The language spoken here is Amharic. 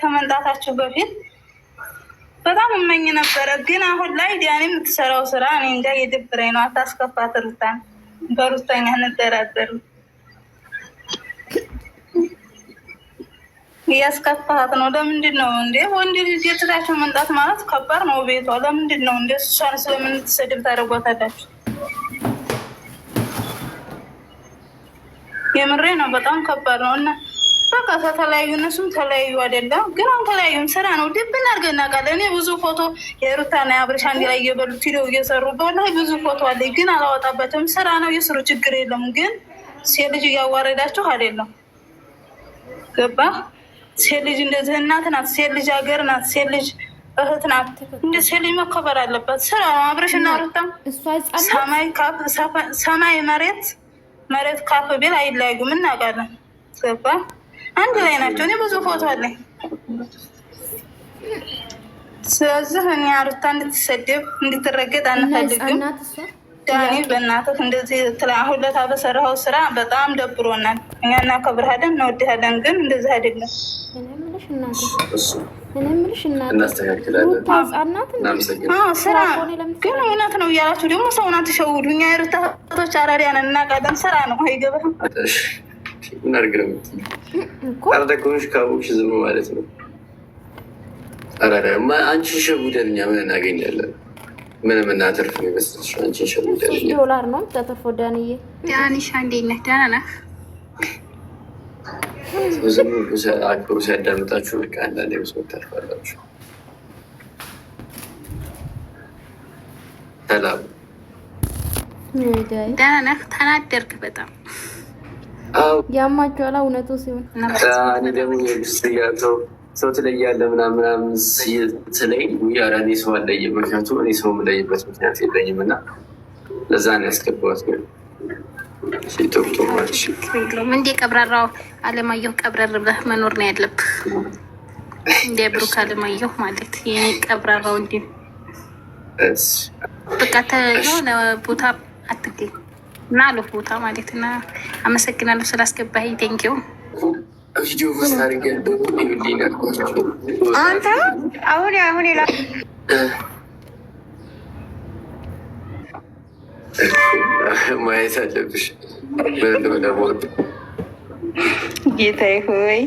ከመምጣታችሁ በፊት በጣም እመኝ ነበረ። ግን አሁን ላይ ዲያኔ የምትሰራው ስራ እኔ እንጃ የድብረኝ ነው። አታስከፋት ሩታን፣ በሩታኛ እንደራደሩ እያስከፋት ነው። ለምንድን ነው እንዴ ወንድ ልጅ የትታችሁ መምጣት ማለት ከባድ ነው። ቤቷ ለምንድን ነው እንደ እሷን ስለምንትሰድብ ታደርጓታላችሁ? የምሬ ነው። በጣም ከባድ ነው። እና በቃ ከተለያዩ እነሱም ተለያዩ አይደለም ግን አሁን ተለያዩም ስራ ነው። ድብን አድርገን እናውቃለን። እኔ ብዙ ፎቶ የሩታና የአብርሽ አንድ ላይ እየበሉ ቪዲዮ እየሰሩ በላይ ብዙ ፎቶ አለኝ፣ ግን አላወጣበትም። ስራ ነው የስሩ ችግር የለም። ግን ሴት ልጅ እያዋረዳችሁ አይደለም። ገባ? ሴት ልጅ እንደዚህ እናት ናት። ሴት ልጅ ሀገር ናት። ሴት ልጅ እህት ናት። እንደ ሴት ልጅ መከበር አለባት። ስራ ነው። አብርሽና ሩታ ሰማይ መሬት ካፍ ቢል አይለያዩም። እናውቃለን። ገባ? አንድ ላይ ናቸው። እኔ ብዙ ፎቶ አለኝ። ስለዚህ እኔ ሩታ እንድትሰደብ እንድትረገጥ አንፈልግም። ዳኒ በእናትህ እንደዚህ አሁን ለታ በሰራኸው ስራ በጣም ደብሮናል። እኛ እናከብርሃለን፣ እንወድሃለን፣ ግን እንደዚህ አይደለም። ስራ ግን እውነት ነው እያላችሁ ደግሞ ሰውን አትሸውዱ። እኛ የሩታ እህቶች አራዲያን እናውቃለን። ስራ ነው። አይገባህም? አርደኮች ካቦች ዝም ማለት ነው። አራዳ አንቺ ሸጉደን እኛ ምን እናገኛለን? ምንም እናተርፍ ይመስልሽ? አንቺ ሸጉደን $3 ነው ተተርፎ። ዳንዬ ዳኒሻ እንዴት ነህ? ደህና ነህ? ዝም አክብሮ ሲያዳምጣችሁ ልክ አንዳንዴ መስሎት ታልፋላችሁ። ሰላም ደህና ነህ? ተናደርክ በጣም ያማቸዋላ እውነቱ ሲሆን እኔ ደግሞ ሰው ትለያለህ ምናምን ስለኝ ያራኔ ሰው አለየ። ምክንያቱ እኔ ሰው የምለይበት ምክንያት የለኝም እና ለዛ ነው ያስገባት። ግን እንዴ ቀብራራው አለማየሁ ቀብረር ብለህ መኖር ነው ያለብህ። እንደ ብሩክ አለማየሁ ማለት የኔ ቀብራራው እንዲ በቃ የሆነ ቦታ አትገኝ እና አለፍ ቦታ ማለት ና። አመሰግናለሁ ስላስገባኝ። ቴንኪው ቪዲዮ መስታርገ አንተ አሁን ላ ማየት አለብሽ። ምን ጌታዬ ሆይ